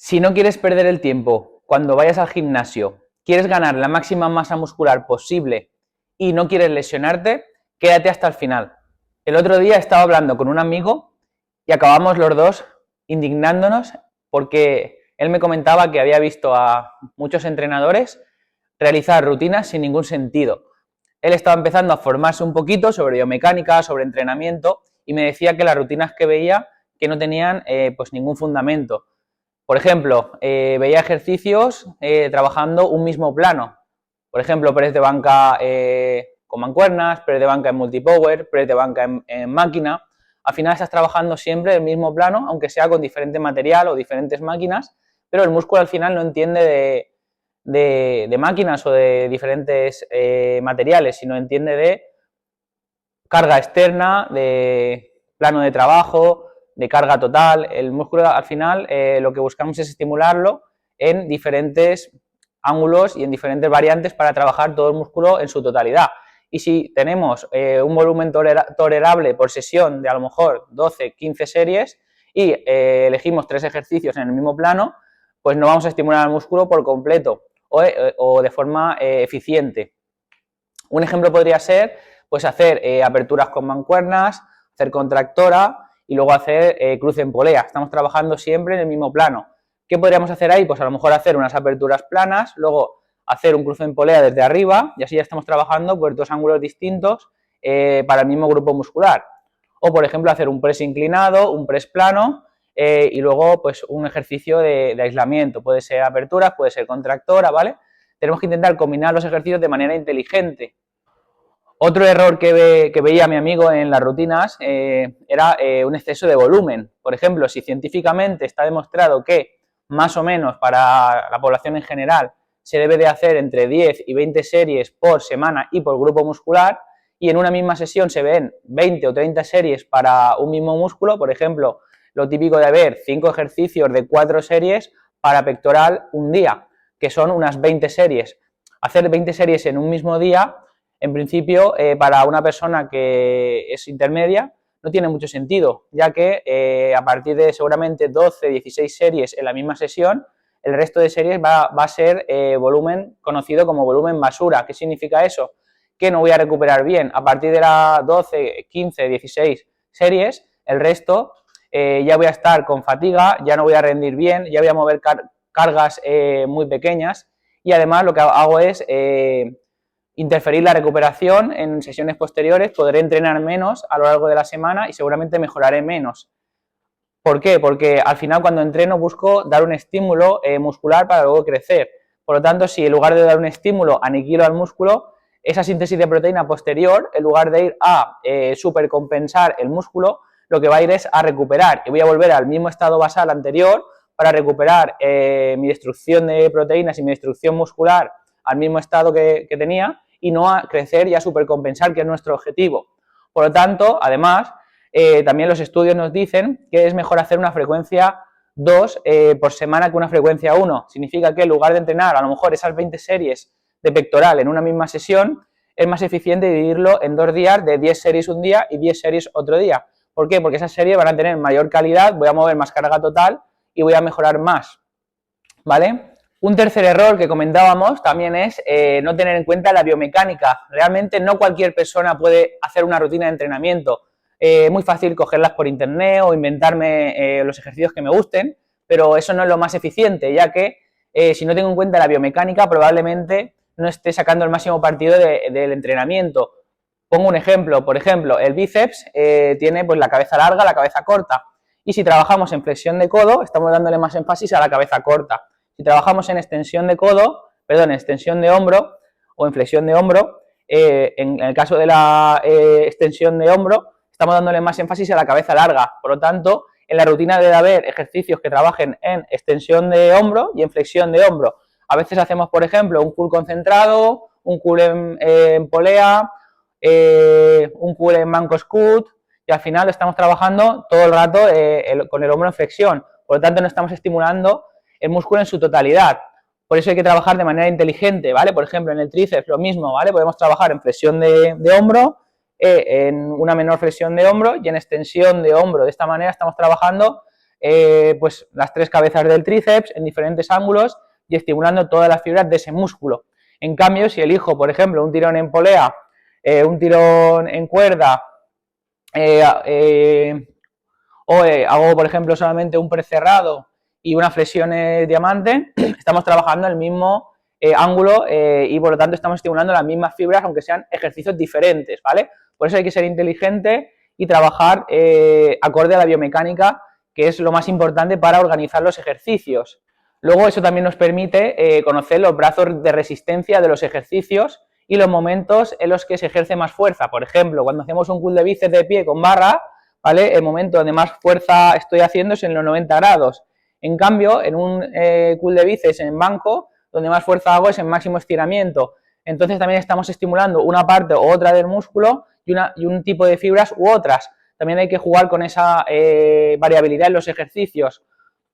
Si no quieres perder el tiempo cuando vayas al gimnasio, quieres ganar la máxima masa muscular posible y no quieres lesionarte, quédate hasta el final. El otro día estaba hablando con un amigo y acabamos los dos indignándonos porque él me comentaba que había visto a muchos entrenadores realizar rutinas sin ningún sentido. Él estaba empezando a formarse un poquito sobre biomecánica, sobre entrenamiento, y me decía que las rutinas que veía que no tenían pues ningún fundamento. Por ejemplo, veía ejercicios trabajando un mismo plano. Por ejemplo, press de banca con mancuernas, press de banca en multipower, press de banca en máquina. Al final estás trabajando siempre el mismo plano, aunque sea con diferente material o diferentes máquinas, pero el músculo al final no entiende de máquinas o de diferentes materiales, sino entiende de carga externa, de plano de trabajo, de carga total. El músculo al final lo que buscamos es estimularlo en diferentes ángulos y en diferentes variantes para trabajar todo el músculo en su totalidad. Y si tenemos un volumen tolerable por sesión de a lo mejor 12, 15 series y elegimos 3 ejercicios en el mismo plano, pues no vamos a estimular al músculo por completo o de forma eficiente. Un ejemplo podría ser pues hacer aperturas con mancuernas, hacer contractora y luego hacer cruce en polea. Estamos trabajando siempre en el mismo plano. ¿Qué podríamos hacer ahí? Pues a lo mejor hacer unas aperturas planas, luego hacer un cruce en polea desde arriba y así ya estamos trabajando por 2 ángulos distintos para el mismo grupo muscular. O por ejemplo hacer un press inclinado, un press plano y luego pues un ejercicio de aislamiento. Puede ser aperturas, puede ser contractora, ¿vale? Tenemos que intentar combinar los ejercicios de manera inteligente. Otro error que veía mi amigo en las rutinas era un exceso de volumen. Por ejemplo, si científicamente está demostrado que más o menos para la población en general se debe de hacer entre 10 y 20 series por semana y por grupo muscular, y en una misma sesión se ven 20 o 30 series para un mismo músculo, por ejemplo, lo típico de ver 5 ejercicios de 4 series para pectoral un día, que son unas 20 series. Hacer 20 series en un mismo día, en principio, para una persona que es intermedia, no tiene mucho sentido, ya que a partir de seguramente 12, 16 series en la misma sesión, el resto de series va a ser volumen conocido como volumen basura. ¿Qué significa eso? Que no voy a recuperar bien. A partir de las 12, 15, 16 series, el resto ya voy a estar con fatiga, ya no voy a rendir bien, ya voy a mover cargas muy pequeñas, y además lo que hago es interferir la recuperación en sesiones posteriores, podré entrenar menos a lo largo de la semana y seguramente mejoraré menos. ¿Por qué? Porque al final cuando entreno busco dar un estímulo muscular para luego crecer. Por lo tanto, si en lugar de dar un estímulo aniquilo al músculo, esa síntesis de proteína posterior, en lugar de ir a supercompensar el músculo, lo que va a ir es a recuperar y voy a volver al mismo estado basal anterior para recuperar mi destrucción de proteínas y mi destrucción muscular al mismo estado que tenía y no a crecer y a supercompensar, que es nuestro objetivo. Por lo tanto, además, también los estudios nos dicen que es mejor hacer una frecuencia 2 por semana que una frecuencia 1. Significa que en lugar de entrenar a lo mejor esas 20 series de pectoral en una misma sesión, es más eficiente dividirlo en 2 días de 10 series un día y 10 series otro día. ¿Por qué? Porque esas series van a tener mayor calidad, voy a mover más carga total y voy a mejorar más, ¿vale? Un tercer error que comentábamos también es no tener en cuenta la biomecánica. Realmente no cualquier persona puede hacer una rutina de entrenamiento. Es muy fácil cogerlas por internet o inventarme los ejercicios que me gusten, pero eso no es lo más eficiente, ya que si no tengo en cuenta la biomecánica probablemente no esté sacando el máximo partido del entrenamiento. Pongo un ejemplo, por ejemplo, el bíceps tiene pues la cabeza larga, la cabeza corta, y si trabajamos en flexión de codo, estamos dándole más énfasis a la cabeza corta. Si trabajamos en extensión de codo, perdón, en extensión de hombro o en flexión de hombro, en el caso de la extensión de hombro, estamos dándole más énfasis a la cabeza larga. Por lo tanto, en la rutina debe haber ejercicios que trabajen en extensión de hombro y en flexión de hombro. A veces hacemos, por ejemplo, un curl concentrado, un curl en polea, un curl en manco scoot, y al final estamos trabajando todo el rato con el hombro en flexión. Por lo tanto, no estamos estimulando el músculo en su totalidad. Por eso hay que trabajar de manera inteligente, ¿vale? Por ejemplo, en el tríceps lo mismo, ¿vale? Podemos trabajar en flexión de hombro, en una menor flexión de hombro y en extensión de hombro. De esta manera estamos trabajando pues las 3 cabezas del tríceps en diferentes ángulos y estimulando todas las fibras de ese músculo. En cambio, si elijo, por ejemplo, un tirón en polea, un tirón en cuerda, hago, por ejemplo, solamente un press cerrado y una flexión diamante, estamos trabajando el mismo ángulo y por lo tanto estamos estimulando las mismas fibras, aunque sean ejercicios diferentes, ¿vale? Por eso hay que ser inteligente y trabajar acorde a la biomecánica, que es lo más importante para organizar los ejercicios. Luego eso también nos permite conocer los brazos de resistencia de los ejercicios y los momentos en los que se ejerce más fuerza. Por ejemplo, cuando hacemos un curl de bíceps de pie con barra, ¿vale? El momento donde más fuerza estoy haciendo es en los 90 grados. En cambio, en un curl de bíceps en banco, donde más fuerza hago es en máximo estiramiento. Entonces también estamos estimulando una parte u otra del músculo y un tipo de fibras u otras. También hay que jugar con esa variabilidad en los ejercicios.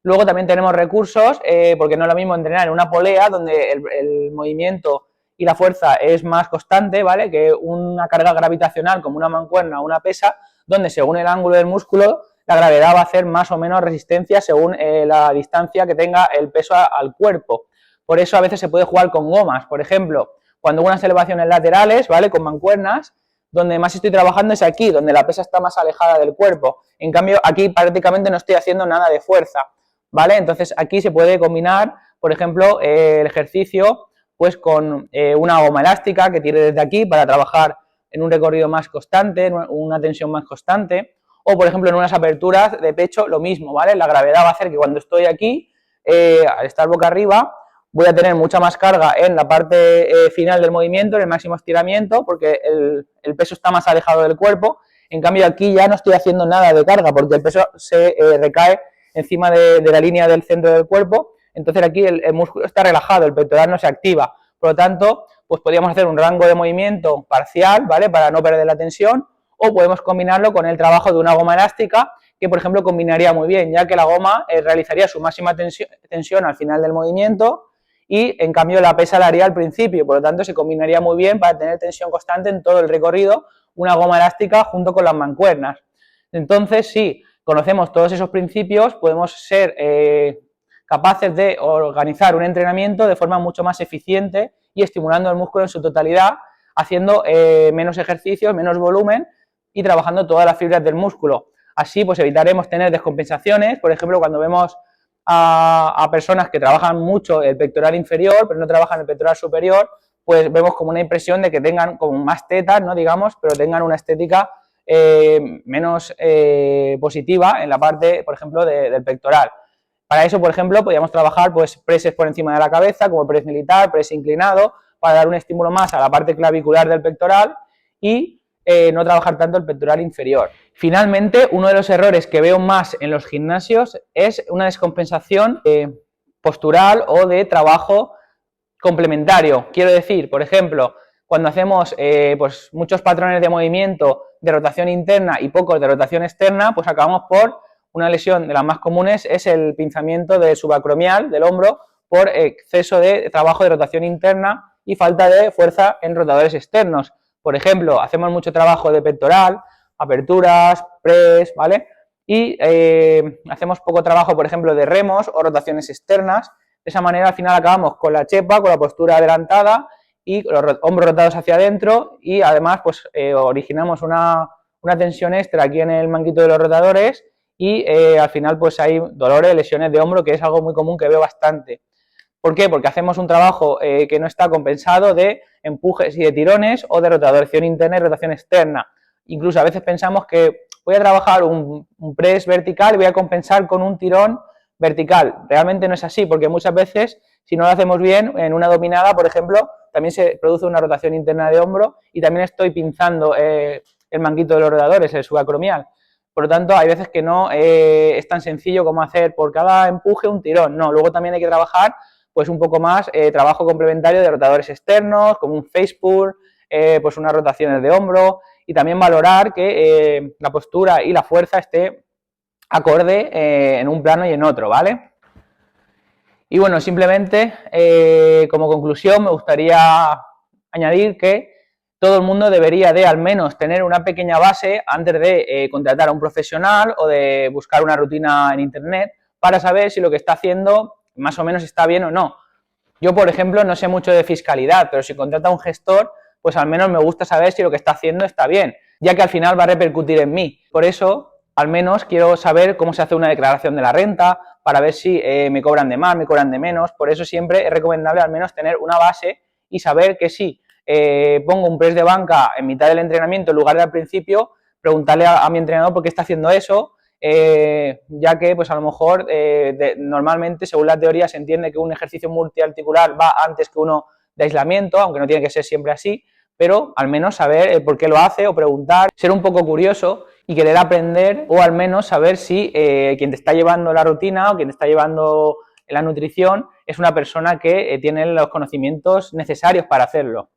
Luego también tenemos recursos, porque no es lo mismo entrenar en una polea, donde el movimiento y la fuerza es más constante, ¿vale? Que una carga gravitacional como una mancuerna o una pesa, donde según el ángulo del músculo, la gravedad va a hacer más o menos resistencia según la distancia que tenga el peso al cuerpo. Por eso a veces se puede jugar con gomas, por ejemplo, cuando unas elevaciones laterales, ¿vale? Con mancuernas, donde más estoy trabajando es aquí, donde la pesa está más alejada del cuerpo. En cambio, aquí prácticamente no estoy haciendo nada de fuerza, ¿vale? Entonces aquí se puede combinar, por ejemplo, el ejercicio pues con una goma elástica que tire desde aquí para trabajar en un recorrido más constante, en una tensión más constante, o por ejemplo en unas aperturas de pecho lo mismo, ¿vale? La gravedad va a hacer que cuando estoy aquí, al estar boca arriba, voy a tener mucha más carga en la parte final del movimiento, en el máximo estiramiento, porque el peso está más alejado del cuerpo. En cambio aquí ya no estoy haciendo nada de carga, porque el peso se recae encima de la línea del centro del cuerpo. Entonces aquí el músculo está relajado, el pectoral no se activa. Por lo tanto, pues podríamos hacer un rango de movimiento parcial, ¿vale? Para no perder la tensión, o podemos combinarlo con el trabajo de una goma elástica, que por ejemplo combinaría muy bien, ya que la goma realizaría su máxima tensión al final del movimiento y en cambio la pesa la haría al principio, por lo tanto se combinaría muy bien para tener tensión constante en todo el recorrido, una goma elástica junto con las mancuernas. Entonces, si conocemos todos esos principios, podemos ser capaces de organizar un entrenamiento de forma mucho más eficiente y estimulando el músculo en su totalidad, haciendo menos ejercicios, menos volumen y trabajando todas las fibras del músculo. Así pues evitaremos tener descompensaciones, por ejemplo cuando vemos a personas que trabajan mucho el pectoral inferior pero no trabajan el pectoral superior, pues vemos como una impresión de que tengan como más tetas, ¿no? Digamos, pero tengan una estética menos positiva en la parte, por ejemplo, del pectoral. Para eso, por ejemplo, podríamos trabajar pues preses por encima de la cabeza, como press militar, press inclinado, para dar un estímulo más a la parte clavicular del pectoral y no trabajar tanto el pectoral inferior. Finalmente, uno de los errores que veo más en los gimnasios es una descompensación postural o de trabajo complementario. Quiero decir, por ejemplo, cuando hacemos pues muchos patrones de movimiento de rotación interna y pocos de rotación externa, pues acabamos por una lesión de las más comunes, es el pinzamiento del subacromial, del hombro, por exceso de trabajo de rotación interna y falta de fuerza en rotadores externos. Por ejemplo, hacemos mucho trabajo de pectoral, aperturas, press, ¿vale? Y hacemos poco trabajo, por ejemplo, de remos o rotaciones externas. De esa manera, al final, acabamos con la chepa, con la postura adelantada y los hombros rotados hacia adentro y, además, pues originamos una tensión extra aquí en el manguito de los rotadores y al final, pues hay dolores, lesiones de hombro, que es algo muy común que veo bastante. ¿Por qué? Porque hacemos un trabajo que no está compensado de empujes y de tirones o de rotación interna y rotación externa. Incluso a veces pensamos que voy a trabajar un press vertical y voy a compensar con un tirón vertical. Realmente no es así, porque muchas veces, si no lo hacemos bien, en una dominada, por ejemplo, también se produce una rotación interna de hombro y también estoy pinzando el manguito de los rotadores, el subacromial. Por lo tanto, hay veces que no es tan sencillo como hacer por cada empuje un tirón. No, luego también hay que trabajar pues un poco más trabajo complementario de rotadores externos, como un face pull, pues unas rotaciones de hombro y también valorar que la postura y la fuerza esté acorde en un plano y en otro, ¿vale? Y bueno, simplemente como conclusión me gustaría añadir que todo el mundo debería de al menos tener una pequeña base antes de contratar a un profesional o de buscar una rutina en internet para saber si lo que está haciendo más o menos está bien o no. Yo, por ejemplo, no sé mucho de fiscalidad, pero si contrata a un gestor, pues al menos me gusta saber si lo que está haciendo está bien, ya que al final va a repercutir en mí. Por eso, al menos quiero saber cómo se hace una declaración de la renta, para ver si me cobran de más, me cobran de menos. Por eso siempre es recomendable al menos tener una base y saber que si pongo un press de banca en mitad del entrenamiento en lugar de al principio, preguntarle a mi entrenador por qué está haciendo eso, ya que pues a lo mejor normalmente según la teoría se entiende que un ejercicio multiarticular va antes que uno de aislamiento, aunque no tiene que ser siempre así, pero al menos saber por qué lo hace o preguntar, ser un poco curioso y querer aprender o al menos saber si quien te está llevando la rutina o quien te está llevando la nutrición es una persona que tiene los conocimientos necesarios para hacerlo.